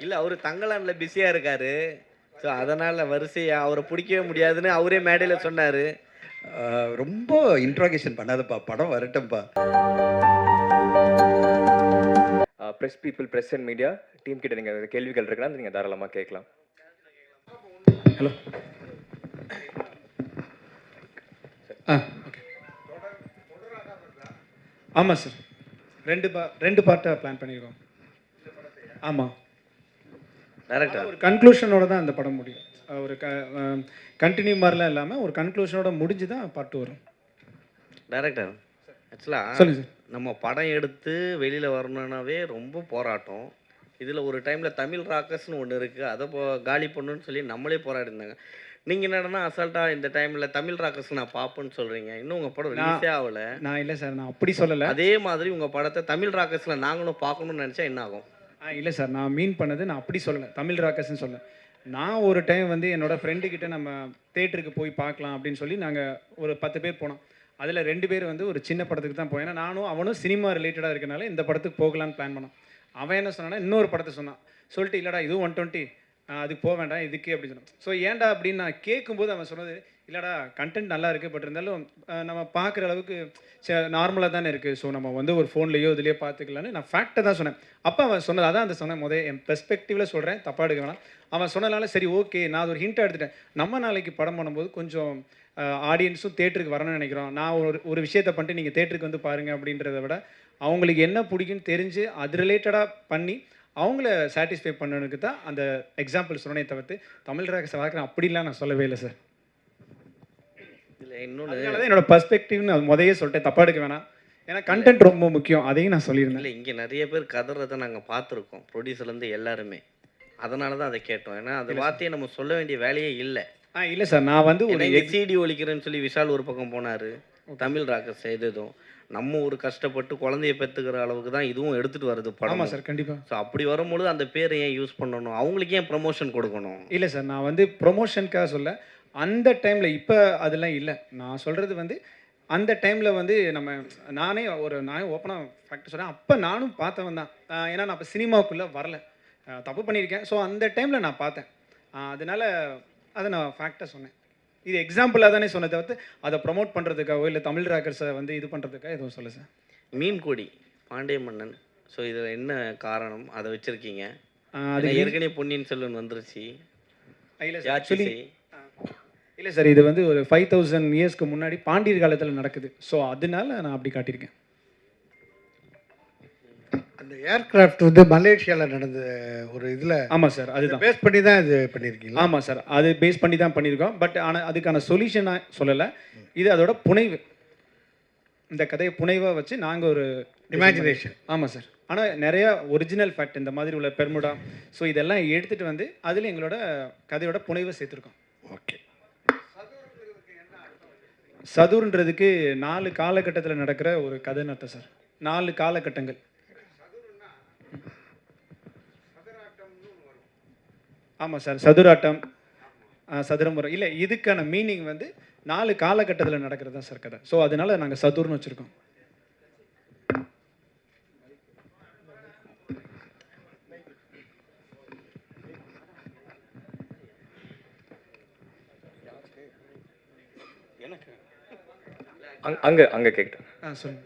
இல்ல அவரு தங்கலான்ல பிஸியா இருக்காரு. ஸோ அதனால வரிசையா அவர புடிக்கவே முடியாதுன்னு அவரே மேடையில சொன்னாரு. ரொம்ப இன்ட்ராகேஷன் பண்ணாதப்பா. படம் வரட்டும்பா. Press people, press and media team கிட்ட நீங்க கேள்விகள் இருக்குன்னா நீங்க தாராளமா கேட்கலாம். ஹலோ. ஓகே. ஆமாம் சார். ரெண்டு பார்ட்டா பிளான் பண்ணியிருக்கோம். ஆமாம். டைரக்டர் ஒரு கன்க்ளூஷனோட தான் அந்த படம் முடியும். ஒரு கண்டினியூ மாதிரிலாம் இல்லாமல் ஒரு கன்க்ளூஷனோட முடிஞ்சு தான் பார்ட் வரும். டைரக்டர் ஆக்சுவலா சொல்லுங்க சார். நம்ம படம் எடுத்து வெளியில வரணும்னாவே ரொம்ப போராட்டம். இதுல ஒரு டைம்ல தமிழ் ராக்கர்ஸ்னு ஒண்ணு இருக்கு. அத காலி பண்ணணும்னு சொல்லி நம்மளே போராடி இருந்தாங்க. நீங்க என்னடனா அசால்ட்டா இந்த டைம்ல தமிழ் ராக்கர்ஸ் நான் பாப்பேன்னு சொல்றீங்க. இன்னும் உங்க படம் ரிலீஸே ஆகல. நான் இல்லை சார், நான் அப்படி சொல்லலை. அதே மாதிரி உங்க படத்தை தமிழ் ராக்கர்ஸ்ல நாங்களும் பார்க்கணும்னு நினைச்சா என்ன ஆகும்? இல்லை சார், நான் மீன் பண்ணது நான் அப்படி சொல்லலை, தமிழ் ராக்கர்ஸ்ன்னு சொல்ல. நான் ஒரு டைம் வந்து என்னோடய ஃப்ரெண்டுக்கிட்ட நம்ம தேட்டருக்கு போய் பார்க்கலாம் அப்படின்னு சொல்லி நாங்கள் ஒரு 10 பேர் போனோம். அதில் 2 பேர் வந்து ஒரு சின்ன படத்துக்கு தான் போய், ஏன்னா நானும் அவனும் சினிமா ரிலேட்டடாக இருக்கனால இந்த படத்துக்கு போகலான்னு பிளான் பண்ணோம். அவன் என்ன சொன்னான்னா இன்னொரு படத்தை சொன்னான். சொல்லிட்டு இல்லைடா இதுவும் 120 அதுக்கு போக வேண்டாம் இதுக்கு அப்படின்னு சொன்னான். ஸோ ஏன்டா அப்படின்னு நான் கேட்கும்போது அவன் சொன்னது, இல்லைடா கண்டென்ட் நல்லா இருக்குது, பட் இருந்தாலும் நம்ம பார்க்குற அளவுக்கு நார்மலாக தானே இருக்குது, ஸோ நம்ம வந்து ஒரு ஃபோன்லேயோ இதுலேயோ பார்த்துக்கலான்னு நான் ஃபேக்டை தான் சொன்னேன். அப்போ அவன் சொன்னது அதான் அந்த சொன்னேன். என் பெர்ஸ்பெக்டிவில் சொல்கிறேன், தப்பாக எடுக்க வேணாம். அவன் சொன்னதுனால சரி ஓகே, நான் அது ஒரு ஹிண்ட்டாக எடுத்துட்டேன். நம்ம நாளைக்கு படம் பண்ணும்போது கொஞ்சம் ஆடியன்ஸும் தேட்டருக்கு வரணும்னு நினைக்கிறோம். நான் ஒரு விஷயத்தை பண்ணிட்டு நீங்கள் தேட்டருக்கு வந்து பாருங்கள் அப்படின்றத விட அவங்களுக்கு என்ன பிடிக்குன்னு தெரிஞ்சு அது ரிலேட்டடாக பண்ணி அவங்கள சாட்டிஸ்ஃபை பண்ணணுக்கு தான் அந்த எக்ஸாம்பிள் சொன்னே தவிர்த்து தமிழ் ராக்கர்ஸை பார்க்குறேன் அப்படின்லாம் நான் சொல்லவே இல்லை சார். இல்லை இன்னொன்று என்னோட பெர்ஸ்பெக்டிவ்னு அது முதையே சொல்லிட்டேன், தப்பாக எடுக்க வேணாம். ஏன்னா கண்டென்ட் ரொம்ப முக்கியம், அதையும் நான் சொல்லியிருந்தேன். இல்லை இங்கே நிறைய பேர் கதறதை நாங்கள் பார்த்துருக்கோம், ப்ரொடியூசர்லேருந்து எல்லாருமே. அதனால தான் அதை கேட்டோம். ஏன்னா அந்த வார்த்தையை நம்ம சொல்ல வேண்டிய வேலையே இல்லை. இல்லை சார், நான் வந்து ஒரு சிடி ஒழிக்கிறேன்னு சொல்லி விஷால் ஒரு பக்கம் போனார். தமிழ் ராக்கர்ஸ் எதுவும் நம்ம ஒரு கஷ்டப்பட்டு குழந்தைய பெற்றுக்கிற அளவுக்கு தான் இதுவும் எடுத்துகிட்டு வருது படம். ஆமாம் சார், கண்டிப்பாக. ஸோ அப்படி வரும்பொழுது அந்த பேரை ஏன் யூஸ் பண்ணணும், அவங்களுக்கு ஏன் ப்ரமோஷன் கொடுக்கணும்? இல்லை சார், நான் வந்து ப்ரொமோஷனுக்காக சொல்ல. அந்த டைமில் இப்போ அதெல்லாம் இல்லை. நான் சொல்கிறது வந்து அந்த டைமில் வந்து நான் ஓப்பனாக ஃபேக்ட் சொல்கிறேன். அப்போ நானும் பார்த்தவன் தான். ஏன்னா நான் இப்போ சினிமாவுக்குள்ளே வரல, தப்பு பண்ணியிருக்கேன். ஸோ அந்த டைமில் நான் பார்த்தேன். அதனால் அதை நான் ஃபேக்டாக சொன்னேன். இது எக்ஸாம்பிளாக தானே சொன்னதை தவிர்த்து அதை ப்ரொமோட் பண்ணுறதுக்காகவோ இல்லை தமிழ் ராக்கர்ஸை வந்து இது பண்ணுறதுக்காக எதுவும் சொல்ல சார். மீன் கொடி பாண்டிய மன்னன், ஸோ இதில் என்ன காரணம் அதை வச்சுருக்கீங்க? அது ஏற்கனவே பொன்னியின் செல்வன் வந்துருச்சு. இல்லை சார், ஆக்சுவலி இல்லை சார், இது வந்து ஒரு 5000 இயர்ஸ்க்கு முன்னாடி பாண்டியர் காலத்தில் நடக்குது. ஸோ அதனால நான் அப்படி காட்டியிருக்கேன். அந்த ஏர்கிராஃப்ட் வந்து மலேசியாவில் நடந்த ஒரு இதில். ஆமாம் சார், அதுதான் பேஸ் பண்ணி தான் இது பண்ணியிருக்கீங்களா? ஆமாம் சார், அது பேஸ் பண்ணி தான் பண்ணியிருக்கோம். பட் ஆனால் அதுக்கான சொல்யூஷனாக சொல்லலை. இது அதோட புனைவு. இந்த கதையை புனைவாக வச்சு நாங்கள் ஒரு இமேஜினேஷன். ஆமாம் சார். ஆனால் நிறையா ஒரிஜினல் ஃபேக்ட் இந்த மாதிரி உள்ள பெர்முடா, ஸோ இதெல்லாம் எடுத்துகிட்டு வந்து அதில் எங்களோட கதையோட புனைவை சேர்த்துருக்கோம். ஓகே. சதுர்ன்றதுக்கு 4 காலகட்டத்தில் நடக்கிற ஒரு கதைன்னு அர்த்தம் சார். 4 காலகட்டங்கள். ஆமாம் சார், சதுராட்டம், சதுரமுறை. இல்லை, இதுக்கான மீனிங் வந்து 4 காலகட்டத்தில் நடக்கிறது தான் சார் கதை. ஸோ அதனால நாங்கள் சதுர்னு வச்சுருக்கோம். அங்கே அங்கே கேட்டேன். சொல்லுங்கள்.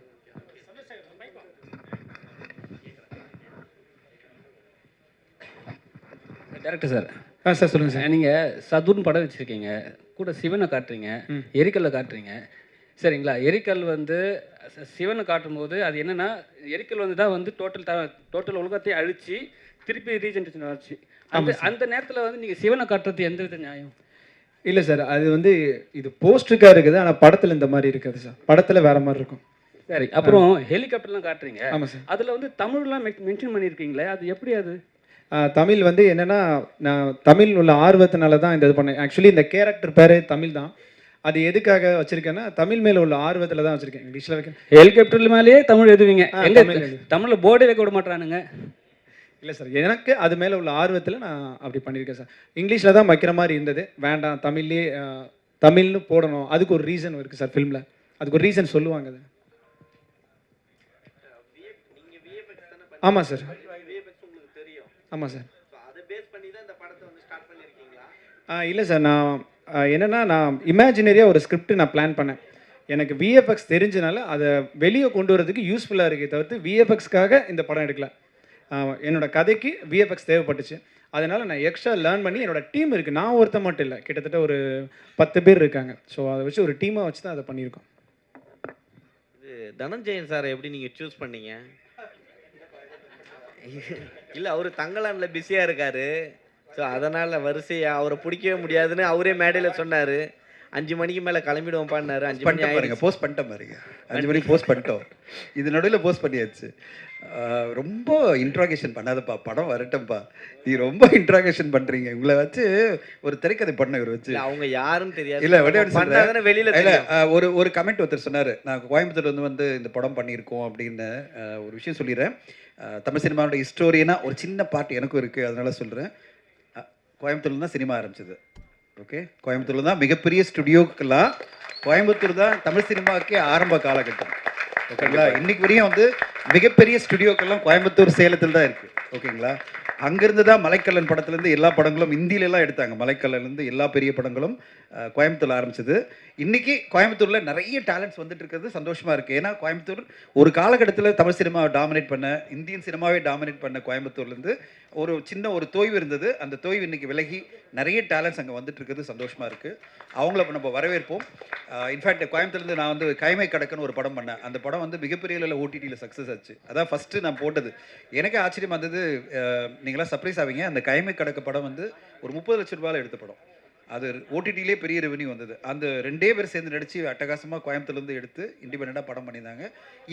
Director sir. சார் சொல்லுங்கள் சார். நீங்கள் சதுர்னு படம் வச்சுருக்கீங்க, கூட சிவனை காட்டுறீங்க, எரிக்கல்லை காட்டுறீங்க, சரிங்களா? எரிக்கல் வந்து சிவனை காட்டும்போது அது என்னென்னா, எரிக்கல் வந்து தான் வந்து டோட்டல் உலகத்தையும் அழித்து திருப்பி ரீஜென்ரேஷன் ஆச்சு. அந்த நேரத்தில் வந்து நீங்கள் சிவனை காட்டுறது எந்த வித நியாயம்? இல்லை சார், அது வந்து இது போஸ்டருக்காக இருக்குது. ஆனால் படத்தில் இந்த மாதிரி இருக்காது சார், படத்தில் வேறு மாதிரி இருக்கும். சரி, அப்புறம் ஹெலிகாப்டர்லாம் காட்டுறீங்க. ஆமாம் சார். அதில் வந்து தமிழ்லாம் மென்ஷன் பண்ணியிருக்கீங்களே, அது எப்படி? அது தமிழ் வந்து என்னென்னா, நான் தமிழ் உள்ள ஆர்வத்தினால தான் இந்த இது பண்ணேன். ஆக்சுவலி இந்த கேரக்டர் பேர் தமிழ் தான். அது எதுக்காக வச்சுருக்கேன்னா, தமிழ் மேலே உள்ள ஆர்வத்தில் தான் வச்சுருக்கேன். இங்கிலீஷில் வைக்க ஹெலிகாப்டர் மேலேயே தமிழ் எழுதுவீங்க. தமிழில் போர்டே வைக்க விட மாட்டானுங்க. இல்லை சார், எனக்கு அது மேலே உள்ள ஆர்வத்தில் நான் அப்படி பண்ணியிருக்கேன் சார். இங்கிலீஷில் தான் வைக்கிற மாதிரி இருந்தது, வேண்டாம் தமிழ்லேயே தமிழ்னு போடணும். அதுக்கு ஒரு ரீசன் இருக்குது சார் ஃபிலிமில், அதுக்கு ஒரு ரீசன் சொல்லுவாங்க. அது ஆமாம் சார். ஆமாம் சார். பேஸ் பண்ணி தான் இந்த படத்தை வந்து ஸ்டார்ட் பண்ணியிருக்கீங்களா? இல்லை சார், நான் என்னென்னா நான் இமேஜினரியாக ஒரு ஸ்கிரிப்ட் நான் பிளான் பண்ணேன். எனக்கு விஎஃப்எக்ஸ் தெரிஞ்சனால அதை வெளியே கொண்டு வரதுக்கு யூஸ்ஃபுல்லாக இருக்கே தவிர்த்து விஎஃப்எக்ஸ்க்காக இந்த படம் எடுக்கல. என்னோட கதைக்கு விஎஃப்எக்ஸ் தேவைப்பட்டுச்சு. அதனால் நான் எக்ஸ்ட்ரா லேர்ன் பண்ணி என்னோட டீம் இருக்குது. நான் ஒருத்தன் மட்டும் இல்லை, கிட்டத்தட்ட ஒரு 10 பேர் இருக்காங்க. ஸோ அதை வச்சு ஒரு டீமாக வச்சு தான் அதை பண்ணியிருக்கோம். இது தனஞ்சயன் சாரை எப்படி நீங்கள் சூஸ் பண்ணீங்க? இல்லை, அவர் தங்கலானில் பிஸியாக இருக்கார். ஸோ அதனால் வரிசையாக அவரை பிடிக்கவே முடியாதுன்னு அவரே மேடையில் சொன்னார். 5 மணிக்கு மேலே கிளம்பிடுவோம் பாடினாரு. 5 மணி பாருங்க, போஸ்ட் பண்ணிட்டேன் பாருங்க. 5 மணிக்கு போஸ்ட் பண்ணிட்டோம். இது நடுவில் போஸ்ட் பண்ணியாச்சு. ரொம்ப இன்ட்ராகேஷன் பண்ணாதப்பா, படம் வரட்டும்ப்பா. நீ ரொம்ப இன்ட்ராகேஷன் பண்றீங்க. உங்களை வச்சு ஒரு திரைக்கதை பண்ண இவர் வச்சு. அவங்க யாருன்னு தெரியாது. இல்லை வெளியில் இல்லை, ஒரு கமெண்ட் ஒருத்தர் சொன்னார், நான் கோயம்புத்தூர்ல வந்து இந்த படம் பண்ணியிருக்கோம் அப்படின்னு. ஒரு விஷயம் சொல்லிடுறேன். தமிழ் சினிமாவோட ஹிஸ்டோரியனா ஒரு சின்ன பார்ட் எனக்கும் இருக்குது, அதனால சொல்கிறேன். கோயம்புத்தூர்ல தான் சினிமா ஆரம்பிச்சது. ஓகே, கோயம்புத்தூர்ல தான் மிகப்பெரிய ஸ்டுடியோக்கெல்லாம் கோயம்புத்தூர் தான் தமிழ் சினிமாவுக்கே ஆரம்ப காலகட்டம். ஓகேங்களா? இன்னைக்கு வரையும் வந்து மிகப்பெரிய ஸ்டுடியோக்கெல்லாம் கோயம்புத்தூர், சேலத்தில் தான் இருக்குது. ஓகேங்களா? அங்கேருந்து தான் மலைக்கல்லன் படத்துலேருந்து எல்லா படங்களும் இந்தியிலலாம் எடுத்தாங்க. மலைக்கல்லன்லேருந்து எல்லா பெரிய படங்களும் கோயம்புத்தூரில் ஆரம்பிச்சது. இன்றைக்கி கோயம்புத்தூரில் நிறைய டேலண்ட்ஸ் வந்துட்டு இருக்கிறது சந்தோஷமாக இருக்குது. ஏன்னா கோயம்புத்தூர் ஒரு காலகட்டத்தில் தமிழ் சினிமாவை டாமினேட் பண்ண, இந்தியன் சினிமாவே டாமினேட் பண்ண கோயம்புத்தூர்லேருந்து ஒரு சின்ன ஒரு தொய்வு இருந்தது. அந்த தொய்வு இன்றைக்கி விலகி நிறைய டேலண்ட்ஸ் அங்கே வந்துட்டு இருக்கிறது சந்தோஷமாக இருக்குது. அவங்கள நம்ம வரவேற்போம். இன்ஃபேக்ட் கோயம்புத்தூர்லேருந்து நான் வந்து கைமை கடக்குன்னு ஒரு படம் பண்ணேன். அந்த படம் வந்து மிகப்பெரிய அளவில் ஓடிடியில் சக்ஸஸ் ஆச்சு. அதான் ஃபஸ்ட்டு நான் போட்டது. எனக்கு ஆச்சரியமாக இருந்தது. நீங்களாம் சர்ப்ரைஸ் ஆவீங்க. அந்த கைமை கடக்க படம் வந்து ஒரு 30 லட்சம் ரூபாயில் எடுத்த படம். அது ஓடிடிலே பெரிய ரெவென்யூ வந்தது. அந்த 2 பேர் சேர்ந்து நடித்து அட்டகாசமாக கோயம்புத்தூர்லேருந்து எடுத்து இண்டிபெண்ட்டாக படம் பண்ணியிருந்தாங்க.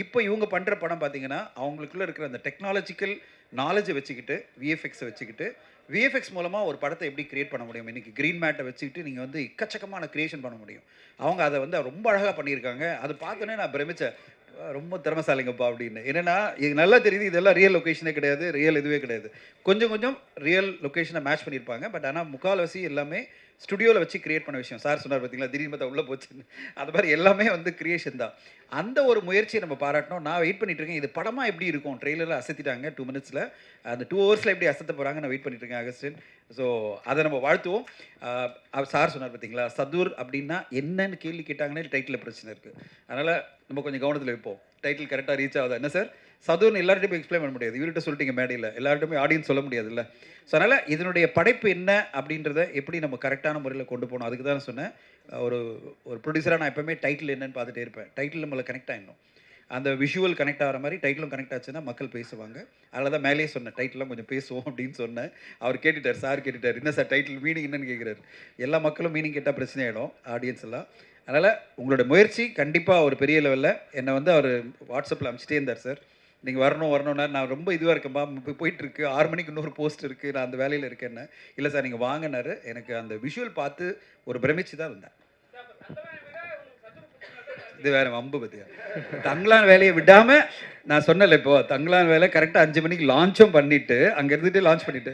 இப்போ இவங்க பண்ணுற படம் பார்த்தீங்கன்னா அவங்களுக்குள்ளே இருக்கிற அந்த டெக்னாலஜிக்கல் நாலேஜை வச்சுக்கிட்டு, விஎஃப்எக்ஸை வச்சுக்கிட்டு, விஎஃப்எக்ஸ் மூலமாக ஒரு படத்தை எப்படி கிரியேட் பண்ண முடியும். இன்றைக்கி க்ரீன் மேட்டை வச்சுக்கிட்டு நீங்கள் வந்து எக்கச்சக்கமான க்ரியேஷன் பண்ண முடியும். அவங்க அதை வந்து ரொம்ப அழகாக பண்ணியிருக்காங்க. அது பார்த்தோன்னே நான் பிரமிச்சேன். ரொம்ப திறமைசாலிங்கப்பா அப்படின்னு. என்னென்னா இது நல்லா தெரியுது, இதெல்லாம் ரியல் லொக்கேஷனே கிடையாது, ரியல் இதுவே கிடையாது. கொஞ்சம் கொஞ்சம் ரியல் லொக்கேஷனை மேட்ச் பண்ணியிருப்பாங்க. பட் ஆனால் முக்கால்வாசி எல்லாமே ஸ்டுடியோவில் வச்சு கிரியேட் பண்ண விஷயம். சார் சொன்னார் பார்த்தீங்களா, திடீர்னு பார்த்தா உள்ளே போச்சுன்னு. அது மாதிரி எல்லாமே வந்து கிரியேஷன் தான். அந்த ஒரு முயற்சியை நம்ம பாராட்டணும். நான் வெயிட் பண்ணிட்டு இருக்கேன். இது படமாக எப்படி இருக்கும்? ட்ரெய்லரில் அசத்திட்டாங்க 2 மினிட்ஸில். அந்த 2 ஹவர்ஸில் எப்படி அசத்த போகிறாங்க நான் வெயிட் பண்ணிட்டு இருக்கேன் அகஸ்டின். ஸோ அதை நம்ம வாழ்த்துவோம். சார் சொன்னார் பார்த்தீங்களா, சதுர் அப்படின்னா என்னன்னு கேள்வி கேட்டாங்கன்னே டைட்டில் பிரச்சனை இருக்குது. அதனால் நம்ம கொஞ்சம் கவனத்தில் வைப்போம். டைட்டில் கரெக்டாக ரீச் ஆகுதா என்ன சார்? சதுர்னு எல்லார்ட்டையும் போய் எக்ஸ்பிளைன் பண்ண முடியாது. இவர்கிட்ட சொல்லிட்டீங்க மேடையில், எல்லார்ட்டையுமே ஆடியன்ஸ் சொல்ல முடியாதுல்ல. ஸோ அதனால் இதனுடைய படைப்பு என்ன அப்படின்றத எப்படி நம்ம கரெக்டான முறையில் கொண்டு போகணும். அதுக்கு தான் சொன்னேன். ஒரு ப்ரொடியூசராக நான் எப்போவுமே டைட்டில் என்னன்னு பார்த்துட்டே இருப்பேன். டைட்டில் நம்மளை கனெக்ட் ஆகிடணும். அந்த விஷுவல் கனெக்ட் ஆகிற மாதிரி டைட்டிலும் கனெக்ட் ஆச்சுன்னா மக்கள் பேசுவாங்க. அதில் தான் மேலேயே சொன்னேன், டைட்டிலாம் கொஞ்சம் பேசுவோம் அப்படின்னு சொன்னேன். அவர் கேட்டுட்டார், சார் கேட்டுட்டார், என்ன சார் டைட்டில் மீனிங் என்னன்னு கேட்குறாரு. எல்லா மக்களும் மீனிங் கேட்டால் பிரச்சனை ஆகிடும் ஆடியன்ஸ் எல்லாம். அதனால் உங்களோட முயற்சி கண்டிப்பாக ஒரு பெரிய லெவலில். என்னை வந்து அவர் வாட்ஸ்அப்பில் அனுப்பிச்சிட்டே இருந்தார், சார் நீங்கள் வரணும்னா நான் ரொம்ப இதுவாக இருக்கேன்பா, போயிட்டுருக்கு, 6 மணிக்கு இன்னொரு போஸ்ட் இருக்குது, நான் அந்த வேலையில் இருக்கேன்னு. இல்லை சார் நீங்கள் வாங்கினாரு. எனக்கு அந்த விஷுவல் பார்த்து ஒரு பிரமிச்சு தான் இருந்தேன். இது வேற வம்பு பற்றியா? தங்கலான் வேலையை விடாமல் நான் சொன்னல, இப்போ தங்கலான் வேலை கரெக்டாக 5 மணிக்கு லான்ச்சும் பண்ணிவிட்டு அங்கே இருந்துகிட்டே லான்ச் பண்ணிவிட்டு,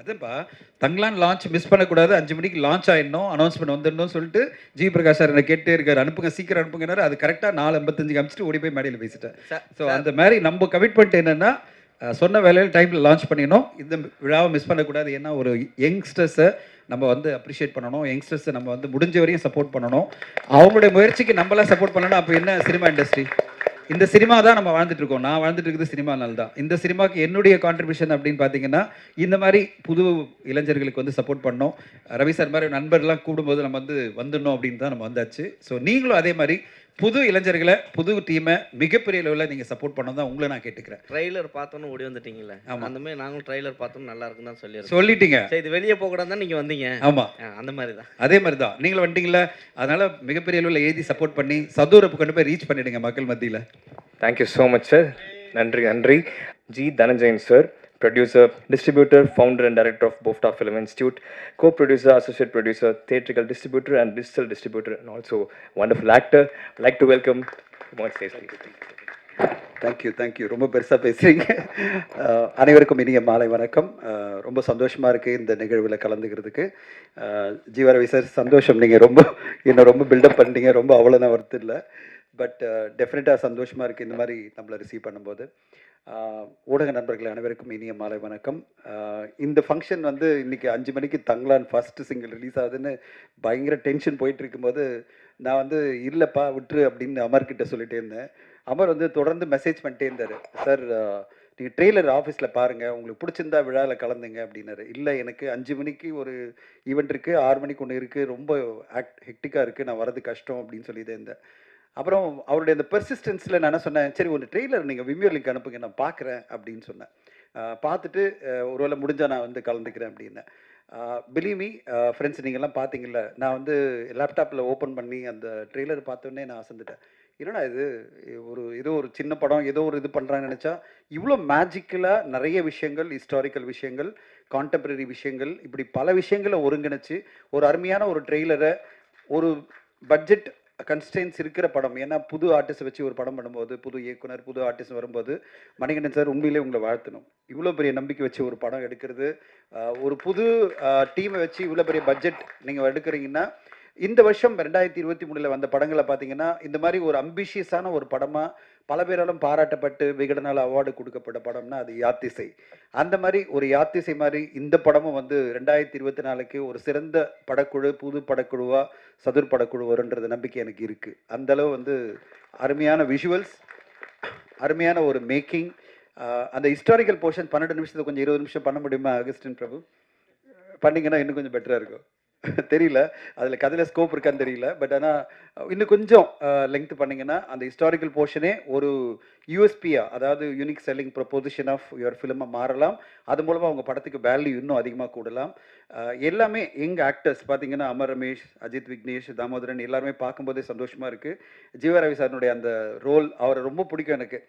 அதுப்பா தங்கலான் லான்ச் மிஸ் பண்ணக்கூடாது, 5 மணிக்கு லான்ச் ஆகிடணும், அனௌன்ஸ்மெண்ட் வந்துடணும் சொல்லிட்டு ஜி பிரகாஷ் சார் என்னை கேட்டே இருக்காரு, அனுப்புங்க சீக்கிரம் அனுப்புங்கன்னாரு. அது கரெக்டாக 4:55 அமிச்சிட்டு ஓடி போய் மேடையில் பேசிட்டேன். ஸோ அந்த மாதிரி நம்ம கமிட்மெண்ட் என்னென்னா சொன்ன வேலையில் டைமில் லான்ச் பண்ணிடணும். இந்த விழாவை மிஸ் பண்ணக்கூடாது. ஏன்னா ஒரு யங்ஸ்டர்ஸை நம்ம வந்து அப்ரிஷியேட் பண்ணணும். யங்ஸ்டர்ஸை நம்ம வந்து முடிஞ்ச வரையும் சப்போர்ட் பண்ணணும். அவங்களுடைய முயற்சிக்கு நம்மளாம் சப்போர்ட் பண்ணணும். அப்போ என்ன சினிமா இண்டஸ்ட்ரி, இந்த சினிமா தான் நம்ம வாழ்ந்துட்டு இருக்கோம். நான் வாழ்ந்துட்டு இருக்குது சினிமானால தான். இந்த சினிமாவுக்கு என்னுடைய கான்ட்ரிபியூஷன் அப்படின்னு பார்த்தீங்கன்னா இந்த மாதிரி புது இளைஞர்களுக்கு வந்து சப்போர்ட் பண்ணோம். ரவி சார் மாதிரி நண்பர்லாம் கூடும்போது நம்ம வந்து வந்துடணும் அப்படின்னு தான் நம்ம வந்தாச்சு. ஸோ நீங்களும் அதே மாதிரி புது இளைஞர்களை, புது டீமை மிகப்பெரிய லெவலில் நீங்கள் சப்போர்ட் பண்ண தான் உங்களை நான் கேட்டுக்கிறேன். ட்ரைலர் பார்த்தோன்னு ஓடி வந்துட்டீங்களே, அந்த மாதிரி நாங்களும் ட்ரைலர் பார்த்தோன்னு நல்லா இருக்குன்னு தான் சொல்லிட்டீங்க. சரி, இது வெளியே போகக்கூடாது தான் நீங்கள் வந்தீங்க. ஆமாம், அந்த மாதிரி தான். அதே மாதிரி தான் நீங்களும் வந்துட்டீங்களா. அதனால் மிகப்பெரிய அளவில் எழுதி சப்போர்ட் பண்ணி சதுரப்பு கொண்டு போய் ரீச் பண்ணிடுங்க மக்கள் மத்தியில். Thank you so much sir. நன்றி. G Dhananjayan sir, producer, distributor, founder and director of BOFTA Film Institute, co-producer, associate producer, theatrical distributor and digital distributor, and also wonderful actor. I'd like to welcome Mohan Sesli. Thank you ரொம்ப பெருசாக பேசுகிறீங்க. அனைவருக்கும் இனிய மாலை வணக்கம். ரொம்ப சந்தோஷமாக இருக்குது இந்த நிகழ்வில் கலந்துக்கிறதுக்கு. ஜீவரவி சார் சந்தோஷம், நீங்கள் ரொம்ப பில்டப் பண்ணிட்டீங்க. ரொம்ப அவ்வளோதான் வருது இல்லை, பட் டெஃபினட்டாக சந்தோஷமாக இருக்குது இந்த மாதிரி நம்மளை ரிசீவ் பண்ணும்போது. ஊடக நண்பர்கள் அனைவருக்கும் இனிய மாலை வணக்கம். இந்த ஃபங்க்ஷன் வந்து இன்னைக்கு 5 மணிக்கு தங்கலான் ஃபர்ஸ்ட் சிங்கிள் ரிலீஸ் ஆகுதுன்னு பயங்கர டென்ஷன் போயிட்டு இருக்கும்போது, நான் வந்து இல்லைப்பா விட்டுரு அப்படின்னு அமர்கிட்ட சொல்லிட்டே இருந்தேன். அமர் வந்து தொடர்ந்து மெசேஜ் பண்ணிட்டே இருந்தார். சார் நீங்கள் ட்ரெய்லர் ஆஃபீஸில் பாருங்கள், உங்களுக்கு பிடிச்சிருந்தா விழாவில் கலந்துங்க அப்படின்னாரு. இல்லை எனக்கு 5 மணிக்கு ஒரு ஈவெண்ட் இருக்குது, 6 மணிக்கு ஒன்று இருக்குது, ரொம்ப ஹெக்டிக்காக இருக்குது, நான் வரது கஷ்டம் அப்படின்னு சொல்லிட்டே இருந்தேன். அப்புறம் அவருடைய அந்த பெர்சிஸ்டன்ஸில் நான் என்ன சொன்னேன், சரி ஒரு ட்ரெய்லர் நீங்கள் விமியோ லிங்க் அனுப்புங்க, நான் பார்க்குறேன் அப்படின்னு சொன்னேன். பார்த்துட்டு ஒருவேளை முடிஞ்சால் நான் வந்து கலந்துக்கிறேன் அப்படின்னேன். பிலீவ் மீ ஃப்ரெண்ட்ஸ், நீங்கள்லாம் பார்த்தீங்கல்ல, நான் வந்து லேப்டாப்பில் ஓப்பன் பண்ணி அந்த ட்ரெய்லர் பார்த்தோன்னே நான் அசந்துட்டேன். என்னடா இது, ஏதோ ஒரு சின்ன படம், ஏதோ ஒரு இது பண்ணுறாங்கன்னு நினச்சா, இவ்வளோ மேஜிக்கலாக நிறைய விஷயங்கள், ஹிஸ்டாரிக்கல் விஷயங்கள், கான்டெம்பரரி விஷயங்கள், இப்படி பல விஷயங்களை ஒருங்கிணைச்சு ஒரு அருமையான ஒரு ட்ரெய்லரை, ஒரு பட்ஜெட் கன்ஸ்டன்ஸ் இருக்கிற படம். ஏன்னா புது ஆர்டிஸ்ட் வச்சு ஒரு படம் பண்ணும்போது, புது இயக்குனர், புது ஆர்டிஸ்ட் வரும்போது, மணிகண்டன் சார் உண்மையிலே உங்களை வாழ்த்தணும். இவ்வளோ பெரிய நம்பிக்கை வச்சு ஒரு படம் எடுக்கிறது, ஒரு புது டீமை வச்சு இவ்வளோ பெரிய பட்ஜெட் நீங்கள் எடுக்கிறீங்கன்னா, இந்த வருஷம் 2023 வந்த படங்களை பார்த்தீங்கன்னா, இந்த மாதிரி ஒரு அம்பிஷியஸான ஒரு படமாக பல பேராலும் பாராட்டப்பட்டு விகடனால் அவார்டு கொடுக்கப்பட்ட படம்னா அது யாத்திசை. அந்த மாதிரி ஒரு யாத்திசை மாதிரி இந்த படமும் வந்து 2024க்கு ஒரு சிறந்த படக்குழு, புது படக்குழுவாக சதுர் படக்குழு வருன்றது நம்பிக்கை எனக்கு இருக்குது. அந்தளவு வந்து அருமையான விஷுவல்ஸ், அருமையான ஒரு மேக்கிங். அந்த ஹிஸ்டாரிக்கல் போர்ஷன் 12 நிமிஷத்துக்கு கொஞ்சம் 20 நிமிஷம் பண்ண முடியுமா அகஸ்டின் பிரபு? பண்ணிங்கன்னா இன்னும் கொஞ்சம் பெட்டராக இருக்கும். தெரியல, அதில் கதையில் ஸ்கோப் இருக்கான்னு தெரியல. பட் ஆனால் இன்னும் கொஞ்சம் லெங்க் பண்ணிங்கன்னா அந்த ஹிஸ்டாரிக்கல் போர்ஷனே ஒரு யூஎஸ்பியாக, அதாவது unique selling proposition of your ஃபிலிமை மாறலாம். அது மூலமாக அவங்க படத்துக்கு வேல்யூ இன்னும் அதிகமாக கூடலாம். எல்லாமே எங்கள் ஆக்டர்ஸ் பார்த்தீங்கன்னா, அமர் ரமேஷ், அஜித் விக்னேஷ், தாமோதரன் எல்லாருமே பார்க்கும்போதே சந்தோஷமாக இருக்குது. ஜீவா ரவி சாரினுடைய அந்த ரோல் அவரை ரொம்ப பிடிக்கும் எனக்கு.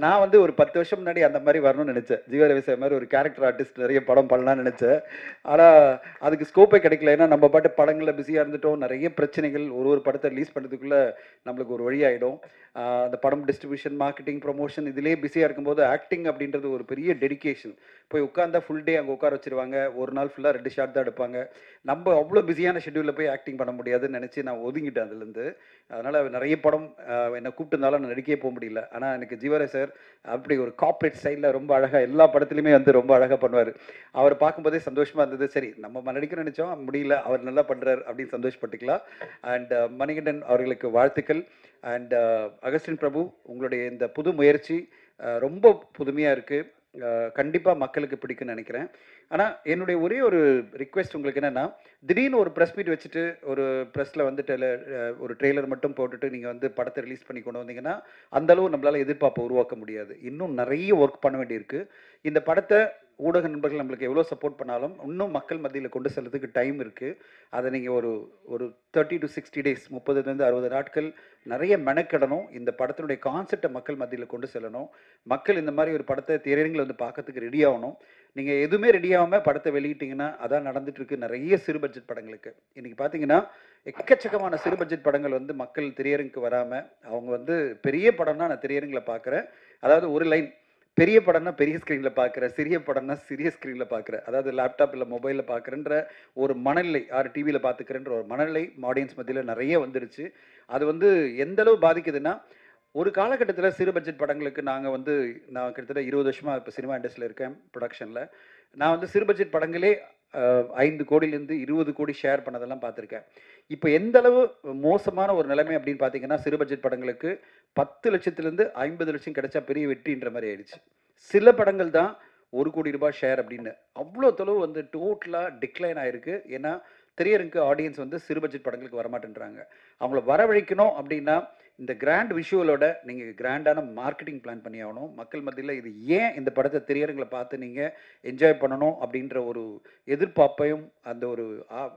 நான் வந்து ஒரு 10 வருஷம் முன்னாடி அந்த மாதிரி வரணும்னு நினச்சேன். ஜீவா ரவி சார் மாதிரி ஒரு கேரக்டர் ஆர்டிஸ்ட் நிறைய படம் பண்ணலாம்னு நினச்சேன். ஆனால் அதுக்கு ஸ்கோப்பே கிடைக்கல. ஏன்னா நம்ம பாட்டு படங்களில் பிஸியாக இருந்துட்டோம். நிறைய பிரச்சனைகள், ஒரு படத்தை ரிலீஸ் பண்ணுறதுக்குள்ளே நம்மளுக்கு ஒரு வழி ஆகிடும். அந்த படம் டிஸ்ட்ரிபியூஷன், மார்க்கெட்டிங், ப்ரொமோஷன் இதிலே பிஸியாக இருக்கும்போது ஆக்டிங் அப்படின்றது ஒரு பெரிய டெடிக்கேஷன். போய் உட்காந்தா ஃபுல் டே அங்கே உட்கார வச்சுருவாங்க. ஒரு நாள் ஃபுல்லாக 2 ஷாட் தான் எடுப்பாங்க. நம்ம அவ்வளோ பிஸியான ஷெட்யூலில் போய் ஆக்டிங் பண்ண முடியாதுன்னு நினச்சி நான் ஒதுங்கிட்டேன் அதுலேருந்து. அதனால் நிறைய படம் என்னை கூப்பிட்டுருந்தாலும் நான் நடிக்கவே போக முடியல. ஆனால் எனக்கு ஜீவரே சார் அப்படி ஒரு கார்ப்பரேட் ஸ்டைலில் ரொம்ப அழகாக எல்லா படத்துலையுமே வந்து ரொம்ப அழகாக பண்ணுவார். அவர் பார்க்கும்போதே சந்தோஷமாக இருந்தது. சரி நம்ம நடிக்கணும்னு நினச்சோம், முடியல, அவர் நல்லா பண்ணுறார் அப்படின்னு சந்தோஷப்பட்டுக்கலாம். அண்ட் மணிகண்டன் அவர்களுக்கு வாழ்த்துக்கள். அண்ட் அகஸ்டின் பிரபு, உங்களுடைய இந்த புது முயற்சி ரொம்ப புதுமையாக இருக்குது. கண்டிப்பாக மக்களுக்கு பிடிக்குன்னு நினைக்கிறேன். ஆனால் என்னுடைய ஒரே ஒரு ரிக்வெஸ்ட் உங்களுக்கு என்னென்னா, திடீர்னு ஒரு ப்ரெஸ் மீட் வச்சுட்டு ஒரு ப்ரெஸ்ஸில் வந்துட்டு ஒரு ட்ரெய்லர் மட்டும் போட்டுட்டு நீங்கள் வந்து படத்தை ரிலீஸ் பண்ணி கொண்டு வந்தீங்கன்னா அந்தளவு நம்மளால் எதிர்பார்ப்பை உருவாக்க முடியாது. இன்னும் நிறைய ஒர்க் பண்ண வேண்டியிருக்கு. இந்த படத்தை ஊடக நண்பர்கள் நம்மளுக்கு எவ்வளோ சப்போர்ட் பண்ணாலும் இன்னும் மக்கள் மத்தியில் கொண்டு செல்றதுக்கு டைம் இருக்குது. அதை நீங்கள் ஒரு 30 to 60 டேஸ், 30லேருந்து 60 நாட்கள் நிறைய மெனக்கிடணும். இந்த படத்தினுடைய கான்செப்டை மக்கள் மத்தியில் கொண்டு செல்லணும். மக்கள் இந்த மாதிரி ஒரு படத்தை திரையரங்கில் வந்து பார்க்கறதுக்கு ரெடி ஆகணும். நீங்கள் எதுவுமே ரெடி ஆகாமல் படத்தை வெளியிட்டிங்கன்னா அதான் நடந்துட்டுருக்கு நிறைய சிறு பட்ஜெட் படங்களுக்கு. இன்றைக்கி பார்த்தீங்கன்னா எக்கச்சக்கமான சிறு பட்ஜெட் படங்கள் வந்து மக்கள் திரையரங்குக்கு வராமல், அவங்க வந்து பெரிய படம்னா நான் திரையரங்கில் பார்க்குறேன், அதாவது ஒரு லைன், பெரிய படம்னா பெரிய ஸ்க்ரீனில் பார்க்குறேன், சிறிய படம்னா சிறிய ஸ்க்ரீனில் பார்க்குறேன், அதாவது லேப்டாப் இல்லை மொபைலில் பார்க்குறேன்ற ஒரு மனநிலை, டிவியில் பார்த்துக்கிறேன்ற ஒரு மனநிலை ஆடியன்ஸ் மத்தியில் நிறைய வந்துருச்சு. அது வந்து எந்தளவு பாதிக்குதுன்னா, ஒரு காலகட்டத்தில் சிறு பட்ஜெட் படங்களுக்கு நான் கிட்டத்தட்ட 20 வருஷமாக இப்போ சினிமா இண்டஸ்ட்ரியில் இருக்கேன், ப்ரொடக்ஷனில். நான் வந்து சிறு பட்ஜெட் படங்களே 5 கோடியிலேருந்து 20 கோடி ஷேர் பண்ணதெல்லாம் பார்த்துருக்கேன். இப்போ எந்த அளவு மோசமான ஒரு நிலைமை அப்படின்னு பார்த்தீங்கன்னா, சிறு பட்ஜெட் படங்களுக்கு 10 லட்சத்துலேருந்து 50 லட்சம் கிடைச்சா பெரிய வெற்றின்ற மாதிரி ஆயிடுச்சு. சில படங்கள் தான் 1 கோடி ரூபாய் ஷேர் அப்படின்னு. அவ்வளோ தொலைவு வந்து டோட்டலாக டிக்ளைன் ஆகிருக்கு. ஏன்னா திரையரங்கு ஆடியன்ஸ் வந்து சிறு பட்ஜெட் படங்களுக்கு வரமாட்டேன்றாங்க. அவங்கள வரவழைக்கணும் அப்படின்னா இந்த கிராண்ட் விஷுவலோட நீங்கள் கிராண்டான மார்க்கெட்டிங் பிளான் பண்ணி ஆகணும். மக்கள் மத்தியில் இது ஏன் இந்த படத்தை திரையரங்களை பார்த்து நீங்கள் என்ஜாய் பண்ணணும் அப்படின்ற ஒரு எதிர்பார்ப்பையும் அந்த ஒரு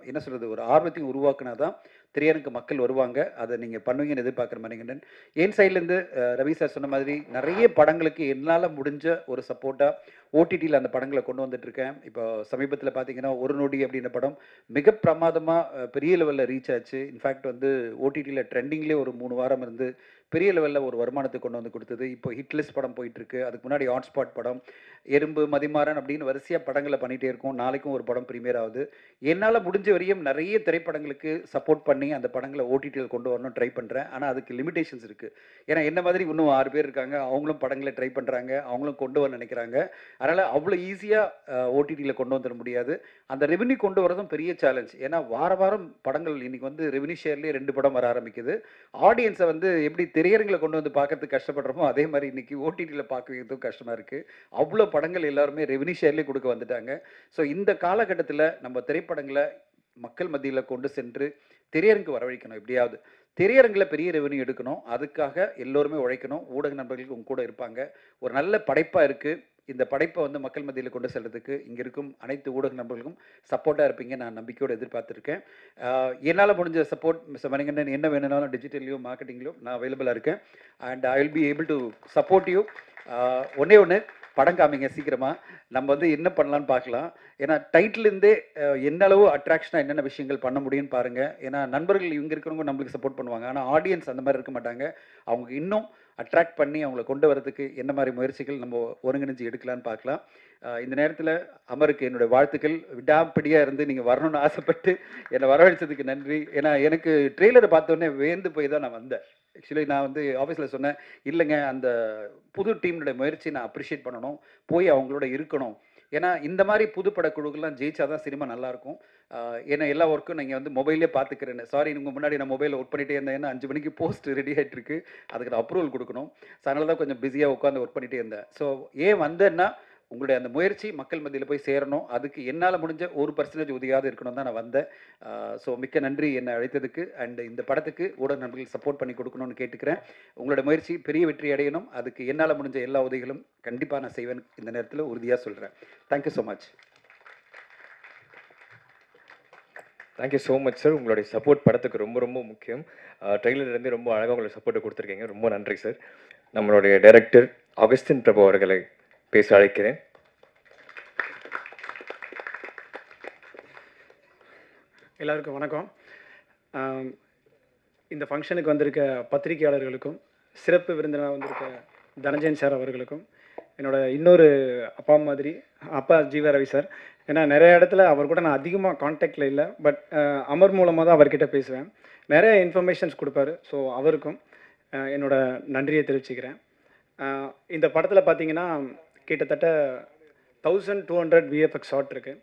என்ன சொல்கிறது, ஒரு ஆர்வத்தையும் உருவாக்குனா தான் திரையரங்கு மக்கள் வருவாங்க. அதை நீங்கள் பண்ணுவீங்கன்னு எதிர்பார்க்குற மணிகண்டன். என் சைட்லேருந்து ரவி சார் சொன்ன மாதிரி நிறைய படங்களுக்கு என்னால் முடிஞ்ச ஒரு சப்போர்ட்டாக ஓடிடியில் அந்த படங்களை கொண்டு வந்துட்டுருக்கேன். இப்போ சமீபத்தில் பார்த்தீங்கன்னா ஒரு நொடி அப்படின்ற படம் மிக பிரமாதமாக பெரிய லெவலில் ரீச் ஆச்சு. இன்ஃபேக்ட் வந்து ஓடிடியில் ட்ரெண்டிங்லேயே ஒரு 3 வாரம் இருந்து பெரிய லெவலில் ஒரு வருமானத்தை கொண்டு வந்து கொடுத்தது. இப்போ ஹிட்லிஸ்ட் படம் போயிட்டுருக்கு, அதுக்கு முன்னாடி ஹாட்ஸ்பாட் படம், எறும்பு, மதிமாறன் அப்படின்னு வரிசையாக படங்களை பண்ணிகிட்டே இருக்கோம். நாளைக்கும் ஒரு படம் ப்ரீமியர் ஆகுது. என்னால் முடிஞ்ச வரையும் நிறைய திரைப்படங்களுக்கு சப்போர்ட் பண்ணி அந்த படங்களை ஓடிடியில் கொண்டு வரணும் ட்ரை பண்ணுறேன். ஆனால் அதுக்கு லிமிடேஷன்ஸ் இருக்குது. ஏன்னா என்ன மாதிரி இன்னும் 6 பேர் இருக்காங்க, அவங்களும் படங்களை ட்ரை பண்ணுறாங்க, அவங்களும் கொண்டு வர நினைக்கிறாங்க. அதனால் அவ்வளோ ஈஸியாக ஓடிடியில் கொண்டு வந்துட முடியாது. அந்த ரெவென்யூ கொண்டு வரதும் பெரிய சேலஞ்ச். ஏன்னா வாரம் படங்கள் இன்றைக்கி வந்து ரெவென்யூ ஷேர்லேயே 2 படம் வர ஆரம்பிக்குது. ஆடியன்ஸை வந்து எப்படி திரையரங்களை கொண்டு வந்து பார்க்கறதுக்கு கஷ்டப்படுறோமோ அதே மாதிரி இன்றைக்கி ஓடிடியில் பார்க்க வைக்கிறதும் கஷ்டமாக இருக்குது. அவ்வளோ படங்கள் எல்லாருமே ரெவென்யூ ஷேர்லேயே கொடுக்க வந்துட்டாங்க. ஸோ இந்த காலகட்டத்தில் நம்ம திரைப்படங்களை மக்கள் மத்தியில் கொண்டு சென்று திரையரங்கு வரவழைக்கணும். எப்படியாவது திரையரங்கில் பெரிய ரெவென்யூ எடுக்கணும். அதுக்காக எல்லோருமே உழைக்கணும். ஊடக நண்பர்களுக்கு உங்க கூட இருப்பாங்க. ஒரு நல்ல படைப்பாக இருக்குது. இந்த படைப்பை வந்து மக்கள் மத்தியில் கொண்டு செல்றதுக்கு இங்கே இருக்கும் அனைத்து ஊடக நண்பர்களுக்கும் சப்போர்ட்டாக இருப்பீங்க நான் நம்பிக்கையோடு எதிர்பார்த்துருக்கேன். என்னால் முடிஞ்ச சப்போர்ட் மிஸ்டர் மணிகண்டன் என்ன வேணும்னாலும் டிஜிட்டல்லையும் மார்க்கெட்டிங்லையும் நான் அவைலபிளாக இருக்கேன். And I will be able to support you. ஒன்று படம் காமிங்க சீக்கிரமாக. நம்ம வந்து என்ன பண்ணலான்னு பார்க்கலாம். ஏன்னா டைட்டிலேருந்தே என்ன அளவு அட்ராக்ஷனாக என்னென்ன விஷயங்கள் பண்ண முடியும்னு பாருங்கள். ஏன்னா நண்பர்கள் இவங்க இருக்கிறவங்க நம்மளுக்கு சப்போர்ட் பண்ணுவாங்க. ஆனால் ஆடியன்ஸ் அந்த மாதிரி இருக்க மாட்டாங்க. அவங்க இன்னும் அட்ராக்ட் பண்ணி அவங்கள கொண்டு வரதுக்கு என்ன மாதிரி முயற்சிகள் நம்ம ஒருங்கிணைஞ்சு எடுக்கலான்னு பார்க்கலாம். இந்த நேரத்தில் அமருக்கு என்னுடைய வாழ்த்துக்கள். விடாப்பிடியாக இருந்து நீங்கள் வரணும்னு ஆசைப்பட்டு என்னை வரவழைச்சதுக்கு நன்றி. ஏன்னா எனக்கு ட்ரெய்லரை பார்த்தோன்னே வேந்து போய் தான் நான் வந்தேன். ஆக்சுவலி நான் வந்து ஆஃபீஸில் சொன்னேன், இல்லைங்க அந்த புது டீம்னுடைய முயற்சி நான் அப்ரிஷியேட் பண்ணணும், போய் அவங்களோட இருக்கணும். ஏன்னா இந்த மாதிரி புதுப்பட குழுக்கெல்லாம் ஜெயிச்சா தான் சினிமா நல்லாயிருக்கும். ஏன்னா எல்லா ஒர்க்கும் நீங்கள் வந்து மொபைலே பார்த்துக்கிறேன்னு. சாரி, நீங்கள் முன்னாடி நான் மொபைலில் ஒர்க் பண்ணிகிட்டே இருந்தேன். ஏன்னா 5 மணிக்கு போஸ்ட் ரெடி ஆகிட்டு இருக்கு, அதுக்கு நான் அப்ரூவல் கொடுக்கணும். ஸோ அதனால தான் கொஞ்சம் பிஸியாக உட்காந்து ஒர்க் பண்ணிகிட்டே இருந்தேன். ஸோ ஏன் வந்தேன்னா உங்களுடைய அந்த முயற்சி மக்கள் மத்தியில் போய் சேரணும். அதுக்கு என்னால் முடிஞ்ச 1% உதவியாவது இருக்கணும் தான் நான் வந்தேன். ஸோ மிக்க நன்றி என்னை அழைத்ததுக்கு. அண்ட் இந்த படத்துக்கு ஊடக நண்பர்கள் சப்போர்ட் பண்ணி கொடுக்கணும்னு கேட்டுக்கிறேன். உங்களோட முயற்சி பெரிய வெற்றி அடையணும். அதுக்கு என்னால் முடிஞ்ச எல்லா உதவிகளும் கண்டிப்பாக நான் செய்வேன் இந்த நேரத்தில் உறுதியாக சொல்கிறேன். Thank you so much. Thank you so much sir. உங்களுடைய சப்போர்ட் படத்துக்கு ரொம்ப ரொம்ப முக்கியம். ட்ரெய்லர்லேருந்து ரொம்ப அழகாக உங்களுக்கு சப்போர்ட்டை கொடுத்துருக்கீங்க. ரொம்ப நன்றி சார். நம்மளுடைய டைரக்டர் அகஸ்டின் பிரபு அவர்களை பேச அழைக்கிறேன். எல்லாருக்கும் வணக்கம். இந்த ஃபங்க்ஷனுக்கு வந்திருக்க பத்திரிகையாளர்களுக்கும் சிறப்பு விருந்தினராக வந்திருக்க தனஞ்சயன் சார் அவர்களுக்கும் என்னோட இன்னொரு அப்பா மாதிரி அப்பா ஜீவா ரவி சார். ஏன்னா நிறைய இடத்துல அவர் கூட நான் அதிகமாக கான்டாக்டில் இல்லை, பட் அமர் மூலமாக தான் அவர்கிட்ட பேசுவேன். நிறைய இன்ஃபர்மேஷன்ஸ் கொடுப்பாரு. ஸோ அவருக்கும் என்னோட நன்றியை தெரிவிச்சுக்கிறேன். இந்த படத்தில் பார்த்தீங்கன்னா கிட்டத்தட்ட 1200 விஎஃப்எக்ஸ் ஷாட் இருக்குது.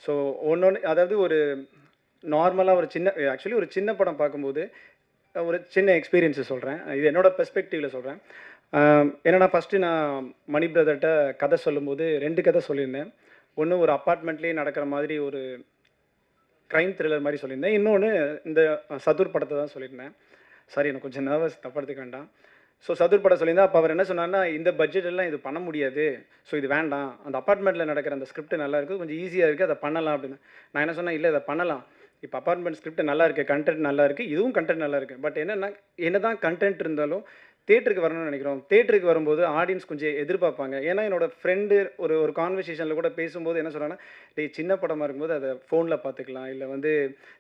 ஸோ ஒன்று அதாவது ஒரு நார்மலாக ஒரு சின்ன படம் பார்க்கும்போது ஒரு சின்ன எக்ஸ்பீரியன்ஸை சொல்கிறேன். இது என்னோடய பெர்ஸ்பெக்டிவில் சொல்கிறேன். என்னென்னா ஃபஸ்ட்டு நான் மணி பிரதர்கிட்ட கதை சொல்லும்போது 2 கதை சொல்லியிருந்தேன். ஒன்று ஒரு அப்பார்ட்மெண்ட்லேயே நடக்கிற மாதிரி ஒரு க்ரைம் த்ரில்லர் மாதிரி சொல்லியிருந்தேன். இன்னொன்று இந்த சதுர் படத்தை தான் சொல்லியிருந்தேன். சாரி, எனக்கு கொஞ்சம் நர்வஸ், தப்பு எடுத்துக்க வேண்டாம். ஸோ சதுர் படம் சொல்லியிருந்தா அப்போ அவர் என்ன சொன்னார்னா, இந்த பட்ஜெட் எல்லாம் இது பண்ண முடியாது, ஸோ இது வேண்டாம், அந்த அப்பார்ட்மெண்ட்டில் நடக்கிற அந்த ஸ்கிரிப்ட் நல்லா இருக்குது, கொஞ்சம் ஈஸியாக இருக்குது, அதை பண்ணலாம் அப்படின்னு. நான் என்ன சொன்னேன், இல்லை இதை பண்ணலாம், இப்போ அப்பார்ட்மெண்ட் ஸ்கிரிப்ட் நல்லா இருக்குது, கண்டென்ட் நல்லா இருக்குது, இதுவும் கண்டென்ட் நல்லா இருக்குது. பட் என்ன தான் கண்டென்ட் இருந்தாலும் தேட்டருக்கு வரணும்னு நினைக்கிறோம். தேட்டருக்கு வரும்போது ஆடியன்ஸ் கொஞ்சம் எதிர்பார்ப்பாங்க. ஏன்னா என்னோடய ஃப்ரெண்டு ஒரு கான்வர்சேஷனில் கூட பேசும்போது என்ன சொல்கிறாங்கன்னா, டேய் சின்ன படமாக இருக்கும்போது அதை ஃபோனில் பார்த்துக்கலாம், இல்லை வந்து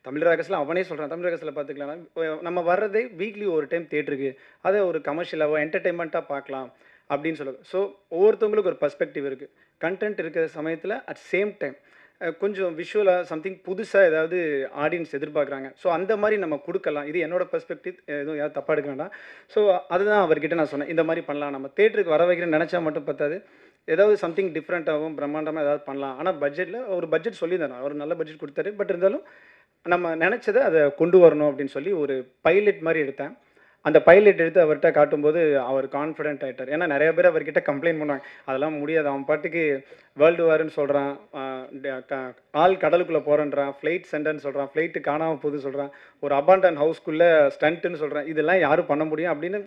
தமிழ் ராகஸில் அவனே சொல்கிறான் தமிழ் ராகஸில் பார்த்துக்கலாம். நம்ம வர்றதே வீக்லி ஒரு டைம் தேட்டருக்கு, அதை ஒரு கமர்ஷியலாவோ என்டர்டெயின்மெண்ட்டாக பார்க்கலாம் அப்படின்னு சொல்லுது. ஸோ ஒவ்வொருத்தவங்களுக்கு ஒரு பர்ஸ்பெக்டிவ் இருக்குது. கண்டென்ட் இருக்கிற சமயத்தில் அட் சேம் டைம் கொஞ்சம் விஷுவலாக சம்திங் புதுசாக ஏதாவது ஆடியன்ஸ் எதிர்பார்க்குறாங்க. ஸோ அந்த மாதிரி நம்ம கொடுக்கலாம். இது என்னோட பெர்ஸ்பெக்டிவ், எதுவும் யாரும் தப்பாக எடுக்க வேண்டாம். ஸோ அதுதான் அவர்கிட்ட நான் சொன்னேன், இந்த மாதிரி பண்ணலாம், நம்ம தேட்டருக்கு வர வைக்கிறேன்னு நினச்சா மட்டும் பத்தாது, ஏதாவது சம்திங் டிஃப்ரெண்ட்டாகவும் பிரம்மாண்டமாக ஏதாவது பண்ணலாம். ஆனால் ஒரு பட்ஜெட் சொல்லியிருந்தேன், அவர் நல்ல பட்ஜெட் கொடுத்தாரு. பட் இருந்தாலும் நம்ம நினச்சதை அதை கொண்டு வரணும் அப்படின்னு சொல்லி ஒரு பைலட் மாதிரி எடுத்தேன். அந்த பைலட் எடுத்து அவர்கிட்ட காட்டும்போது அவர் கான்ஃபிடென்ட் ஆகிட்டார். ஏன்னா நிறைய பேர் அவர்கிட்ட கம்ப்ளைண்ட் பண்ணுவாங்க, அதெல்லாம் முடியாது, அவன் பாட்டுக்கு வேர்ல்டு வார்னு சொல்கிறான், ஆள் கடலுக்குள்ளே போகிறேன்றான், ஃப்ளைட் சென்டர்னு சொல்கிறான், ஃப்ளைட்டு காணாமல் போகுது சொல்கிறான், ஒரு அபாண்டன் ஹவுஸ்க்குள்ளே ஸ்டண்ட்டுன்னு சொல்கிறான், இதெல்லாம் யாரும் பண்ண முடியும் அப்படின்னு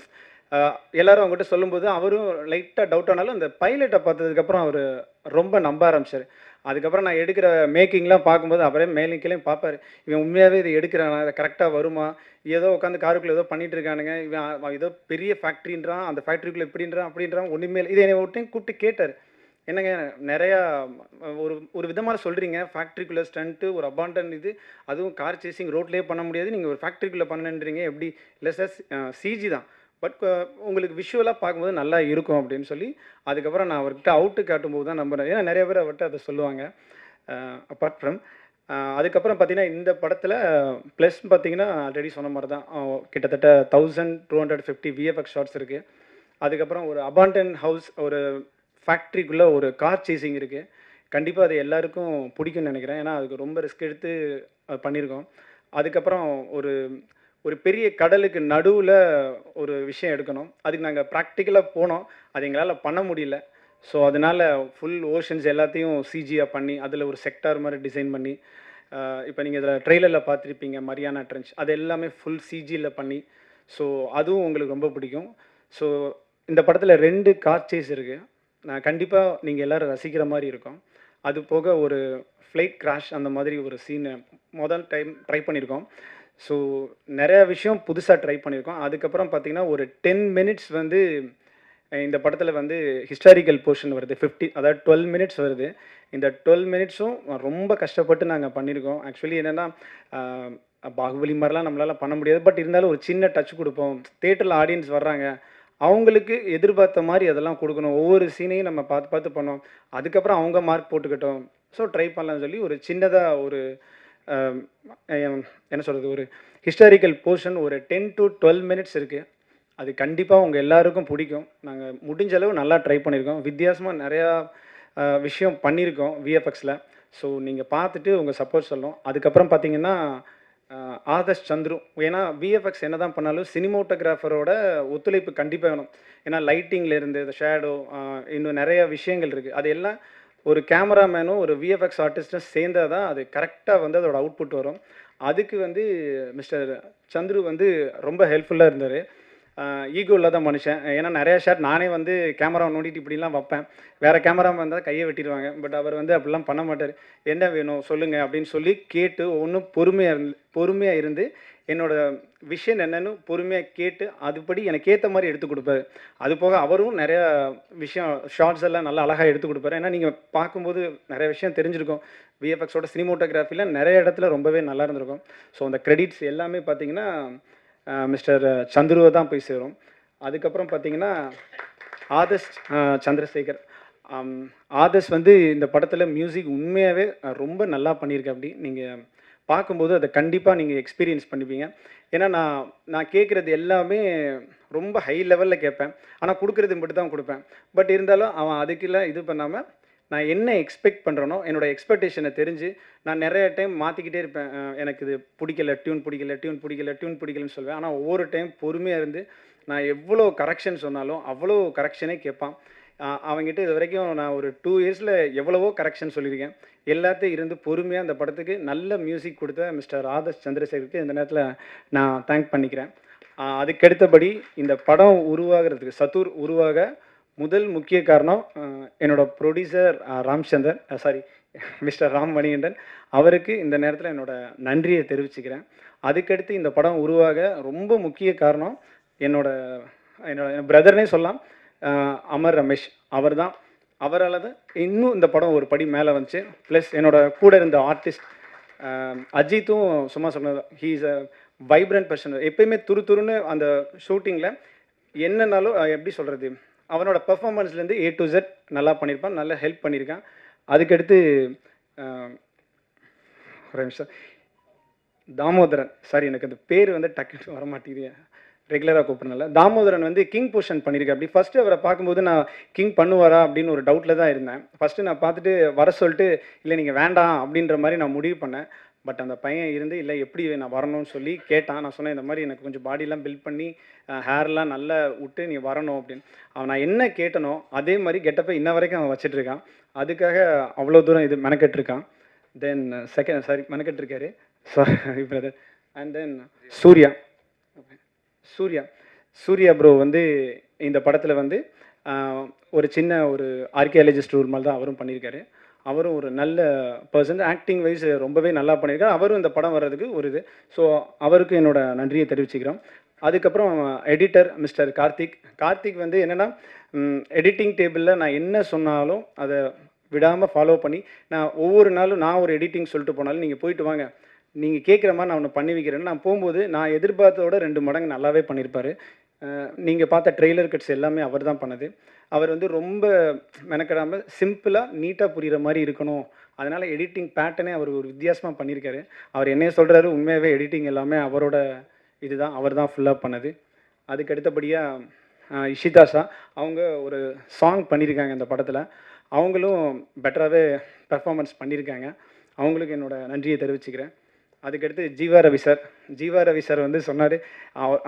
எல்லாரும் அவங்ககிட்ட சொல்லும்போது அவரும் லைட்டாக டவுட் ஆனாலும் அந்த பைலட்டை பார்த்ததுக்கப்புறம் அவர் ரொம்ப நம்ப ஆரம்பிச்சார். அதுக்கப்புறம் நான் எடுக்கிற மேக்கிங்லாம் பார்க்கும்போது அவரே மேலும் கீழே பார்ப்பார், இவன் உண்மையாகவே இதை எடுக்கிறானா, இதை கரெக்டாக வருமா, ஏதோ உட்காந்து காருக்குள்ளே ஏதோ பண்ணிகிட்டு இருக்கானுங்க, இவன் ஏதோ பெரிய ஃபேக்ட்ரின்றான், அந்த ஃபேக்ட்ரிக்குள்ளே இப்படின்றான் அப்படின்றான், ஒன்றுமே இதை என்னை ஒரு டைம் கூப்பிட்டு கேட்டார், என்னங்க நிறையா ஒரு விதமாக சொல்கிறீங்க, ஃபேக்ட்ரிக்குள்ளே ஸ்டண்ட்டு ஒரு அபாண்டன் இது, அதுவும் கார் சேசிங் ரோட்லேயே பண்ண முடியாது, நீங்கள் ஒரு ஃபேக்ட்ரிக்குள்ளே பண்ணுன்றீங்க எப்படி? இல்லை சார் சிஜி தான், பட் உங்களுக்கு விஷுவலாக பார்க்கும்போது நல்லா இருக்கும் அப்படின்னு சொல்லி அதுக்கப்புறம் நான் அவர்கிட்ட அவுட்டு காட்டும்போது தான் நம்புகிறேன். ஏன்னா நிறைய பேர் அவர்கிட்ட அதை சொல்லுவாங்க. அப்பார்ட் ஃப்ரம் அதுக்கப்புறம் பார்த்தீங்கன்னா இந்த படத்தில் ப்ளஸ் பார்த்தீங்கன்னா ஆல்ரெடி சொன்ன மாதிரி தான் கிட்டத்தட்ட 1250 விஎஃப்எக்ஸ் ஷாட்ஸ் இருக்குது. அதுக்கப்புறம் ஒரு அபாண்டன் ஹவுஸ், ஒரு ஃபேக்ட்ரிக்குள்ளே ஒரு கார் சேசிங் இருக்குது. கண்டிப்பாக அது எல்லாருக்கும் பிடிக்கும்னு நினைக்கிறேன். ஏன்னா அதுக்கு ரொம்ப ரிஸ்க் எடுத்து பண்ணியிருக்கோம். அதுக்கப்புறம் ஒரு ஒரு பெரிய கடலுக்கு நடுவில் ஒரு விஷயம் எடுக்கணும். அதுக்கு நாங்கள் ப்ராக்டிக்கலாக போனோம். அது எங்களால் பண்ண முடியல. ஸோ அதனால் ஃபுல் ஓஷன்ஸ் எல்லாத்தையும் சிஜியாக பண்ணி அதில் ஒரு செக்டார் மாதிரி டிசைன் பண்ணி இப்போ நீங்கள் இதில் ட்ரெய்லரில் பார்த்துருப்பீங்க மரியானா ட்ரென்ச், அது எல்லாமே ஃபுல் சிஜியில் பண்ணி. ஸோ அதுவும் உங்களுக்கு ரொம்ப பிடிக்கும். ஸோ இந்த படத்தில் 2 கார் சேஸ் இருக்குது. நான் கண்டிப்பாக நீங்கள் எல்லோரும் ரசிக்கிற மாதிரி இருக்கும். அது போக ஒரு ஃப்ளைட் கிராஷ் அந்த மாதிரி ஒரு சீனை முதல் டைம் ட்ரை பண்ணியிருக்கோம். ஸோ நிறையா விஷயம் புதுசாக ட்ரை பண்ணியிருக்கோம். அதுக்கப்புறம் பார்த்திங்கன்னா ஒரு 10 மினிட்ஸ் வந்து இந்த படத்தில் வந்து ஹிஸ்டாரிக்கல் போர்ஷன் வருது. அதாவது 12 மினிட்ஸ் வருது. இந்த 12 மினிட்ஸும் ரொம்ப கஷ்டப்பட்டு நாங்கள் பண்ணியிருக்கோம். ஆக்சுவலி என்னென்னா பாகுபலி மாதிரிலாம் நம்மளால் பண்ண முடியாது. பட் இருந்தாலும் ஒரு சின்ன டச் கொடுப்போம். தேட்டரில் ஆடியன்ஸ் வர்றாங்க, அவங்களுக்கு எதிர்பார்த்த மாதிரி அதெல்லாம் கொடுக்கணும். ஒவ்வொரு சீனையும் நம்ம பார்த்து பார்த்து பண்ணோம். அதுக்கப்புறம் அவங்க மார்க் போட்டுக்கிட்டோம். ஸோ ட்ரை பண்ணலாம்னு சொல்லி ஒரு சின்னதாக ஒரு என்ன சொல்கிறது, ஒரு ஹிஸ்டாரிக்கல் போர்ஷன் ஒரு 10 to 12 மினிட்ஸ் இருக்குது. அது கண்டிப்பாக உங்கள் எல்லாருக்கும் பிடிக்கும். நாங்கள் முடிஞ்ச அளவு நல்லா ட்ரை பண்ணியிருக்கோம். வித்தியாசமாக நிறையா விஷயம் பண்ணியிருக்கோம் விஎஃப்எக்ஸில். ஸோ நீங்கள் பார்த்துட்டு உங்கள் சப்போர்ட் சொல்லணும். அதுக்கப்புறம் பார்த்தீங்கன்னா ஆதர்ஷ் சந்துரு, ஏன்னா விஎஃப்எக்ஸ் என்ன தான் பண்ணாலும் சினிமோட்டோகிராஃபரோட ஒத்துழைப்பு கண்டிப்பாக வேணும். ஏன்னா லைட்டிங்லேருந்து இந்த ஷேடோ இன்னும் நிறைய விஷயங்கள் இருக்குது. அது எல்லாம் ஒரு கேமராமேனும் ஒரு விஎஃப்எக்ஸ் ஆர்டிஸ்ட்டும் சேர்ந்தால் தான் அது கரெக்டாக வந்து அதோட அவுட்புட் வரும். அதுக்கு வந்து மிஸ்டர் சந்துரு வந்து ரொம்ப ஹெல்ப்ஃபுல்லாக இருந்தார். ஈகோ இல்லாத மனுஷன். ஏன்னா நிறையா ஷாட் நானே வந்து கேமரா நோண்டிட்டு இப்படிலாம் வைப்பேன். வேறு கேமரா வந்தால் கையை வெட்டிடுவாங்க. பட் அவர் வந்து அப்படிலாம் பண்ண மாட்டார். என்ன வேணும் சொல்லுங்கள் அப்படின்னு சொல்லி கேட்டு ஒன்றும் பொறுமையாக இருந்து என்னோடய விஷயம் என்னென்னு பொறுமையாக கேட்டு அதுபடி எனக்கு ஏற்ற மாதிரி எடுத்து கொடுப்பாரு. அது போக அவரும் நிறையா விஷயம் ஷார்ட்ஸ் எல்லாம் நல்லா அழகாக எடுத்து கொடுப்பாரு. ஏன்னா நீங்கள் பார்க்கும்போது நிறைய விஷயம் தெரிஞ்சிருக்கும். விஎஃப்எக்ஸோட சினிமோட்டோகிராஃபியில் நிறைய இடத்துல ரொம்பவே நல்லா இருந்திருக்கும். ஸோ அந்த கிரெடிட்ஸ் எல்லாமே பார்த்தீங்கன்னா மிஸ்டர் சந்துருவை தான் போய் சேரும். அதுக்கப்புறம் பார்த்தீங்கன்னா ஆதர்ஷ் சந்திரசேகர், ஆதர்ஷ் வந்து இந்த படத்தில் மியூசிக் உண்மையாகவே ரொம்ப நல்லா பண்ணியிருக்கேன். அப்படி நீங்கள் பார்க்கும்போது அதை கண்டிப்பாக நீங்கள் எக்ஸ்பீரியன்ஸ் பண்ணிப்பீங்க. ஏன்னா நான் கேட்குறது எல்லாமே ரொம்ப ஹை லெவலில் கேட்பேன். ஆனால் கொடுக்குறது மட்டும் தான் கொடுப்பேன். பட் இருந்தாலும் அவன் அதுக்கெல்லாம் இது பண்ணாமல் நான் என்ன எக்ஸ்பெக்ட் பண்ணுறேனோ என்னோடய எக்ஸ்பெக்டேஷனை தெரிஞ்சு நான் நிறைய டைம் மாற்றிக்கிட்டே இருப்பேன். எனக்கு இது பிடிக்கல, டியூன் பிடிக்கலன்னு சொல்வேன். ஆனால் ஒவ்வொரு டைம் பொறுமையாக இருந்து நான் எவ்வளோ கரெக்ஷன் சொன்னாலும் அவ்வளோ கரெக்ஷனே கேட்பான். அவங்ககிட்ட இது வரைக்கும் நான் ஒரு 2 இயர்ஸில் எவ்வளவோ கரெக்ஷன் சொல்லியிருக்கேன். எல்லாத்தையும் இருந்து பொறுமையாக அந்த படத்துக்கு நல்ல மியூசிக் கொடுத்த மிஸ்டர் ஆதர்ஷ் சந்திரசேகருக்கு இந்த நேரத்தில் நான் தேங்க் பண்ணிக்கிறேன். அதுக்கடுத்தபடி இந்த படம் உருவாகிறதுக்கு, சத்துர் உருவாக முதல் முக்கிய காரணம் என்னோடய ப்ரொடியூசர் மிஸ்டர் ராம் மணிகண்டன். அவருக்கு இந்த நேரத்தில் என்னோடய நன்றியை தெரிவிச்சுக்கிறேன். அதுக்கடுத்து இந்த படம் உருவாக ரொம்ப முக்கிய காரணம் என்னோட பிரதர்னே சொல்லலாம், அமர் ரமேஷ். அவரால் தான் இன்னும் இந்த படம் ஒரு படி மேலே வந்துச்சு. ப்ளஸ் என்னோட கூட இருந்த ஆர்டிஸ்ட் அஜித்தும் சும்மா சொன்னது, he is a vibrant person. எப்பயுமே துருன்னு அந்த ஷூட்டிங்கில் என்னன்னாலும் எப்படி சொல்கிறது, அவனோட பெர்ஃபார்மன்ஸ்லேருந்து A to Z நல்லா பண்ணியிருப்பான், நல்லா ஹெல்ப் பண்ணியிருக்கான். அதுக்கடுத்து ஒரு நிமிஷம், தாமோதரன், சாரி எனக்கு அந்த பேர் வந்து டக்குன்னு வர மாட்டேங்குது, ரெகுலராக கூப்பிட்றனால. தாமோதரன் வந்து கிங் போர்ஷன் பண்ணியிருக்கேன். அப்படி ஃபஸ்ட்டு அவரை பார்க்கும்போது நான் கிங் பண்ணுவாரா அப்படின்னு ஒரு டவுட்டில் தான் இருந்தேன். ஃபஸ்ட்டு நான் பார்த்துட்டு வர சொல்லிட்டு இல்லை நீங்கள் வேண்டாம் அப்படின்ற மாதிரி நான் முடிவு பண்ணேன். பட் அந்த பையன் இருந்து இல்லை எப்படி நான் வரணும்னு சொல்லி கேட்டான். நான் சொன்னேன் இந்த மாதிரி எனக்கு கொஞ்சம் பாடியெலாம் பில்ட் பண்ணி ஹேர்லாம் நல்லா விட்டு நீ வரணும் அப்படின்னு. அவன் நான் என்ன கேட்டனோ அதே மாதிரி கெட்டப்பை இன்ன வரைக்கும் அவன் வச்சிட்ருக்கான். அதுக்காக அவ்வளோ தூரம் இது மெனக்கெட்டிருக்கான். தென் மெனக்கெட்டிருக்காரு sorry brother. And then Suriya bro வந்து இந்த படத்தில் வந்து ஒரு சின்ன ஒரு ஆர்கியாலஜிஸ்ட் ரூல் மாதிரி தான் அவரும் பண்ணியிருக்காரு. அவரும் ஒரு நல்ல பர்சன், ஆக்டிங் வைஸ் ரொம்பவே நல்லா பண்ணியிருக்காரு. அவரும் இந்த படம் வர்றதுக்கு ஒரு இது. ஸோ அவருக்கு என்னோட நன்றியை தெரிவிச்சுக்கிறோம். அதுக்கப்புறம் எடிட்டர் மிஸ்டர் கார்த்திக் வந்து என்னென்னா, எடிட்டிங் டேபிளில் நான் என்ன சொன்னாலும் அதை விடாமல் ஃபாலோ பண்ணி, நான் ஒவ்வொரு நாளும் நான் ஒரு எடிட்டிங் சொல்லிட்டு போனாலும் நீங்கள் போயிட்டு வாங்க, நீங்கள் கேட்குற மாதிரி நான் ஒன்று பண்ணி வைக்கிறேன்னு நான் போகும்போது நான் எதிர்பார்த்ததோட 2 மடங்கு நல்லாவே பண்ணியிருப்பார். நீங்கள் பார்த்த ட்ரெய்லர் கட்ஸ் எல்லாமே அவர் தான் பண்ணது. அவர் வந்து ரொம்ப மெனக்கெடாமல் சிம்பிளாக நீட்டாக புரிகிற மாதிரி இருக்கணும். அதனால் எடிட்டிங் பேட்டர்னே அவர் ஒரு வித்தியாசமாக பண்ணியிருக்காரு. அவர் என்னைய சொல்கிறாரு, உண்மையாகவே எடிட்டிங் எல்லாமே அவரோட இதுதான், அவர் தான் ஃபுல்லாக பண்ணது. அதுக்கு அடுத்தபடியாக இஷிதா ஷா அவங்க ஒரு சாங் பண்ணியிருக்காங்க இந்த படத்தில். அவங்களும் பெட்டராகவே பெர்ஃபார்மன்ஸ் பண்ணியிருக்காங்க. அவங்களுக்கு என்னோட நன்றியை தெரிவிச்சுக்கிறேன். அதுக்கடுத்து ஜீவா ரவி சார் வந்து சொன்னார்,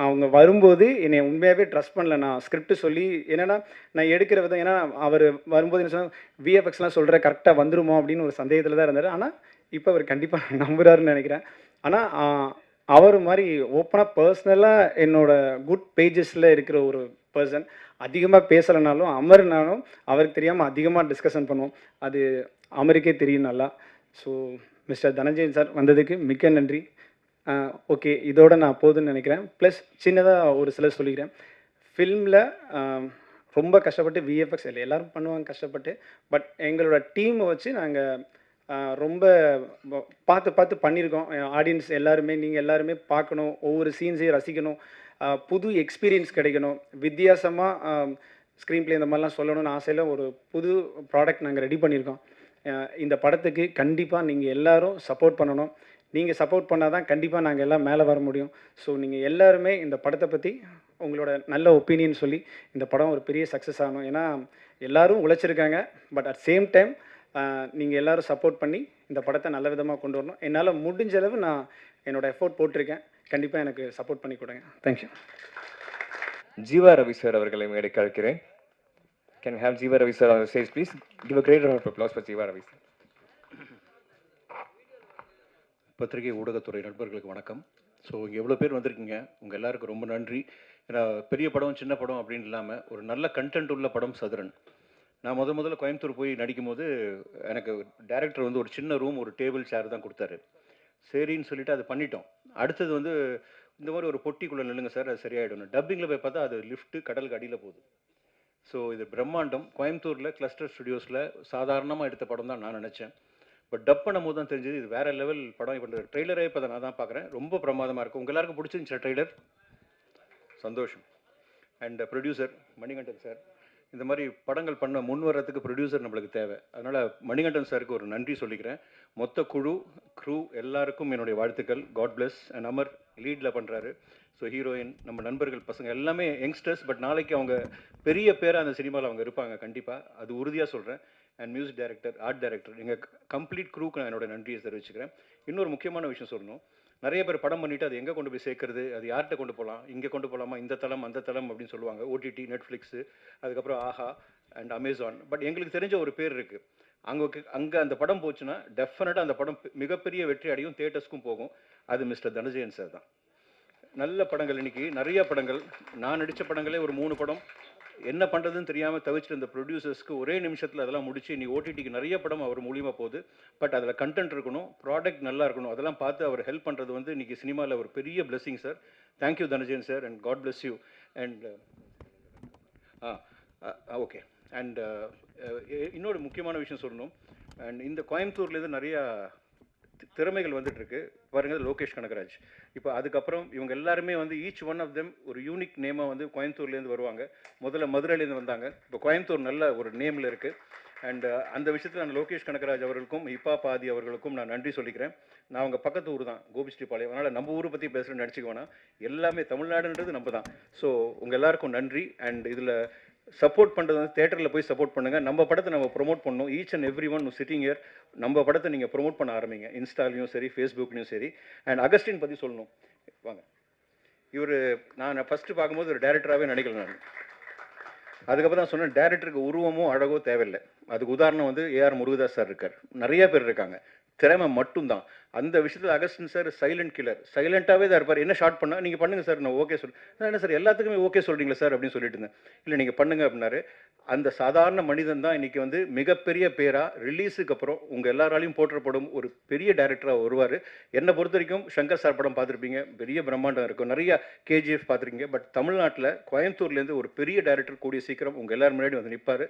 அவங்க வரும்போது என்னை உண்மையாகவே ட்ரஸ்ட் பண்ணல. நான் ஸ்கிரிப்ட் சொல்லி என்னென்னா நான் எடுக்கிற விதம், ஏன்னா அவர் வரும்போது என்ன சொன்னால் விஎஃப்எக்ஸ்லாம் சொல்கிற கரெக்டாக வந்துருமோ அப்படின்னு ஒரு சந்தேகத்தில் தான் இருந்தார். ஆனால் இப்போ அவர் கண்டிப்பாக நம்புகிறாருன்னு நினைக்கிறேன். ஆனால் அவர் மாதிரி ஓப்பனாக பர்சனலாக என்னோட குட் பேஜஸில் இருக்கிற ஒரு பர்சன். அதிகமாக பேசலைனாலும் அமர்னாலும் அவருக்கு தெரியாமல் அதிகமாக டிஸ்கஷன் பண்ணுவோம். அது அமருக்கே தெரியும் நல்லா. ஸோ மிஸ்டர் தனஞ்சயன் சார் வந்ததுக்கு மிக்க நன்றி. ஓகே, இதோட நான் போதுன்னு நினைக்கிறேன். ப்ளஸ் சின்னதாக ஒரு சிலர் சொல்லிக்கிறேன். ஃபில்மில் ரொம்ப கஷ்டப்பட்டு விஎஃப்எக்ஸ் இல்லை எல்லோரும் பண்ணுவாங்க கஷ்டப்பட்டு. பட் எங்களோட டீமை வச்சு நாங்கள் ரொம்ப பார்த்து பண்ணியிருக்கோம். ஆடியன்ஸ் எல்லாருமே, நீங்கள் எல்லாருமே பார்க்கணும், ஒவ்வொரு சீன்ஸையும் ரசிக்கணும், புது எக்ஸ்பீரியன்ஸ் கிடைக்கணும், வித்தியாசமாக ஸ்க்ரீன் ப்ளே இந்த மாதிரிலாம் சொல்லணும்னு ஆசையில் ஒரு புது ப்ராடக்ட் நாங்கள் ரெடி பண்ணியிருக்கோம். இந்த படத்துக்கு கண்டிப்பாக நீங்கள் எல்லோரும் சப்போர்ட் பண்ணணும். நீங்கள் சப்போர்ட் பண்ணால் தான் கண்டிப்பாக நாங்கள் எல்லாம் மேலே வர முடியும். ஸோ நீங்கள் எல்லாருமே இந்த படத்தை பற்றி உங்களோட நல்ல ஒப்பீனியன் சொல்லி இந்த படம் ஒரு பெரிய சக்ஸஸ் ஆகணும். ஏன்னா எல்லோரும் உழைச்சிருக்காங்க. பட் அட் சேம் டைம் நீங்கள் எல்லோரும் சப்போர்ட் பண்ணி இந்த படத்தை நல்ல விதமாக கொண்டு வரணும். என்னால் முடிஞ்ச அளவு நான் என்னோடய எஃபோர்ட் போட்டிருக்கேன். கண்டிப்பாக எனக்கு சப்போர்ட் பண்ணி கொடுங்க. தேங்க்யூ. ஜீவா ரவி சார் அவர்களை மேடைக்கு அழைக்கிறேன். Can I have Jeeva Ravi sir on the stage, please? Give a great round of applause for Jeeva Ravi sir. பத்திரிகை ஊடகத்துறை நண்பர்களுக்கு வணக்கம். ஸோ இங்கே எவ்வளோ பேர் வந்திருக்கீங்க, உங்கள் எல்லாருக்கும் ரொம்ப நன்றி. ஏன்னா பெரிய படம் சின்ன படம் அப்படின்னு இல்லாமல் ஒரு நல்ல கண்டென்ட் உள்ள படம் சதுரன். நான் முதல்ல கோயம்புத்தூர் போய் நடிக்கும் போது எனக்கு டைரக்டர் வந்து ஒரு சின்ன ரூம், ஒரு டேபிள் சேர் தான் கொடுத்தாரு. சரின்னு சொல்லிட்டு அதை பண்ணிட்டோம். அடுத்தது வந்து இந்த மாதிரி ஒரு பொட்டிக்குள்ளே நில்லுங்க சார், அது சரியாயிடும். டப்பிங்கில் போய் பார்த்தா அது லிஃப்ட்டு கடலுக்கு அடியில் போகுது. ஸோ இது பிரம்மாண்டம். கோயம்புத்தூரில் கிளஸ்டர் ஸ்டுடியோஸில் சாதாரணமாக எடுத்த படம் தான் நான் நினச்சேன். பட் டப் பண்ணும் போது தான் தெரிஞ்சது இது வேறு லெவல் படம். இப்போ ட்ரெய்லரே இப்போ நான் தான் பார்க்குறேன். ரொம்ப பிரமாதமாக இருக்கும். உங்கள் எல்லாருக்கும் பிடிச்சிருந்துச்சு ட்ரெய்லர்? சந்தோஷம். அண்ட் ப்ரொடியூசர் மணிகண்டன் சார், இந்த மாதிரி படங்கள் பண்ண முன் வர்றதுக்கு ப்ரொடியூசர் நம்மளுக்கு தேவை. அதனால் மணிகண்டன் சாருக்கு ஒரு நன்றி சொல்லிக்கிறேன். மொத்த க்ரூ எல்லாருக்கும் என்னுடைய வாழ்த்துக்கள். God bless. அண்ட் அமர் லீடில் பண்ணுறாரு. ஸோ ஹீரோயின், நம்ம நண்பர்கள் பசங்க எல்லாமே யங்ஸ்டர்ஸ். பட் நாளைக்கு அவங்க பெரிய பேராக அந்த சினிமாவில் அவங்க இருப்பாங்க கண்டிப்பாக, அது உறுதியாக சொல்கிறேன். And music director, art director, எங்கள் கம்ப்ளீட் க்ரூக்கு நான் என்னோட நன்றியை தெரிவிச்சுக்கிறேன். இன்னொரு முக்கியமான விஷயம் சொல்லணும். நிறைய பேர் படம் பண்ணிவிட்டு அது எங்கே கொண்டு போய் சேர்க்கறது, அது யார்கிட்ட கொண்டு போகலாம், இங்கே கொண்டு போகலாமா, இந்த தளம் அந்த தளம் அப்படின்னு சொல்லுவாங்க. ஓடிடி, நெட்ஃப்ளிக்ஸு, அதுக்கப்புறம் ஆஹா அண்ட் அமேசான். பட் எங்களுக்கு தெரிஞ்ச ஒரு பேர் இருக்குது. அங்கே அந்த படம் போச்சுன்னா டெஃபினட்டாக அந்த படம் மிகப்பெரிய வெற்றி அடையும், தியேட்டர்ஸ்க்கும் போகும். அது மிஸ்டர் தனஞ்சயன் சார் தான். நல்ல படங்கள் இன்றைக்கி நிறைய படங்கள், நான் நடித்த படங்களே ஒரு 3 படம் என்ன பண்ணுறதுன்னு தெரியாமல் தவிச்சிட்டு இந்த ப்ரொடியூசர்ஸ்க்கு ஒரே நிமிஷத்தில் அதெல்லாம் முடிச்சு இன்றைக்கி ஓடிடிக்கு நிறைய படம் அவர் மூலியமாக போகுது. பட் அதில் கண்டென்ட் இருக்கணும், ப்ராடக்ட் நல்லா இருக்கணும், அதெல்லாம் பார்த்து அவர் ஹெல்ப் பண்ணுறது வந்து இன்றைக்கி சினிமாவில் ஒரு பெரிய blessing sir. Thank you Dhananjayan sir and God bless you. And okay. And இன்னொரு முக்கியமான விஷயம் சொல்லணும். அண்ட் இந்த கோயம்புத்தூர்லேருந்து நிறையா திறமைகள் வந்துட்டுருக்கு பாருங்கள். லோகேஷ் கனகராஜ், இப்போ அதுக்கப்புறம் இவங்க எல்லாருமே வந்து ஈச் ஒன் ஆஃப் தெம் ஒரு யூனிக் நேமாக வந்து கோயம்புத்தூர்லேருந்து வருவாங்க. முதல்ல மதுரையிலேருந்து வந்தாங்க, இப்போ கோயம்புத்தூர் நல்ல ஒரு நேமில் இருக்குது. அண்ட் அந்த விஷயத்தில் நான் லோகேஷ் கனகராஜ் அவர்களுக்கும் இப்பா பாதி அவர்களுக்கும் நான் நன்றி சொல்லிக்கிறேன். நான் அவங்க பக்கத்து ஊர் தான், கோபிஸ்ரீபாளையம். அதனால் நம்ம ஊரை பற்றி பேசுகிறேன்னு நினச்சிக்க வேணாம், எல்லாமே தமிழ்நாடுன்றது நம்ம தான். ஸோ உங்கள் எல்லாருக்கும் நன்றி. அண்ட் இதில் சப்போர்ட் பண்ணுறது வந்து தேட்டரில் போய் சப்போர்ட் பண்ணுங்கள். நம்ம படத்தை நம்ம ப்ரொமோட் பண்ணணும். Each and every one sitting year நம்ம படத்தை நீங்கள் ப்ரொமோட் பண்ண ஆரம்பிங்க, இன்ஸ்டாலையும் சரி, ஃபேஸ்புக்லையும் சரி. அண்ட் அகஸ்டின் பற்றி சொல்லணும். வாங்க, இவர் நான் ஃபஸ்ட்டு பார்க்கும்போது ஒரு டேரக்டராகவே நினைக்கல நான். அதுக்கப்புறம் தான் சொன்னேன், டேரக்டருக்கு உருவமோ அழகோ தேவையில்லை. அதுக்கு உதாரணம் வந்து ஏஆர் முருகதாஸ் சார் இருக்கார், நிறைய பேர் இருக்காங்க. திறமை மட்டும்தான். அந்த விஷயத்தில் அகஸ்டின் சார் சைலண்ட் கில்லர், சைலண்ட்டாகவே தான் இருப்பார். என்ன ஷார்ட் பண்ணால் நீங்கள் பண்ணுங்கள் சார், நான் ஓகே நான் என்ன சார் எல்லாத்துக்குமே ஓகே சொல்கிறீங்களா சார் அப்படின்னு சொல்லிட்டு இருந்தேன். இல்லை நீங்கள் பண்ணுங்க அப்படின்னாரு. அந்த சாதாரண மனிதன் தான் இன்றைக்கி வந்து மிகப்பெரிய பேராக ரிலீஸுக்கு அப்புறம் உங்கள் எல்லாராலையும் போற்றப்படும் ஒரு பெரிய டைரக்டராக வருவார். என்னை பொறுத்த வரைக்கும் சங்கர் சார் படம் பார்த்துருப்பீங்க, பெரிய பிரம்மாண்டம் இருக்கும், நிறைய கேஜிஎஃப் பார்த்துருக்கீங்க. பட் தமிழ்நாட்டில் கோயம்புத்தூர்லேருந்து ஒரு பெரிய டைரக்டர் கூடிய சீக்கிரம் உங்கள் எல்லாரும் முன்னாடி வந்து நிற்பார்.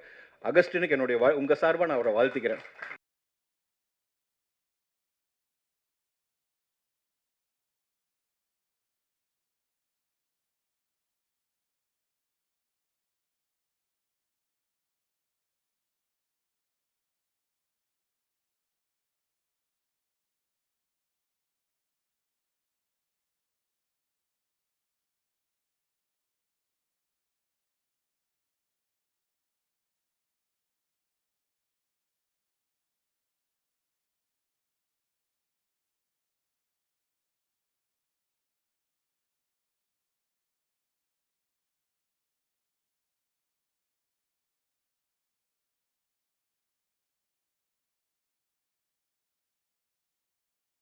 அகஸ்டினுக்கு என்னுடைய உங்கள் சார்பாக நான் அவரை வாழ்த்திக்கிறேன்.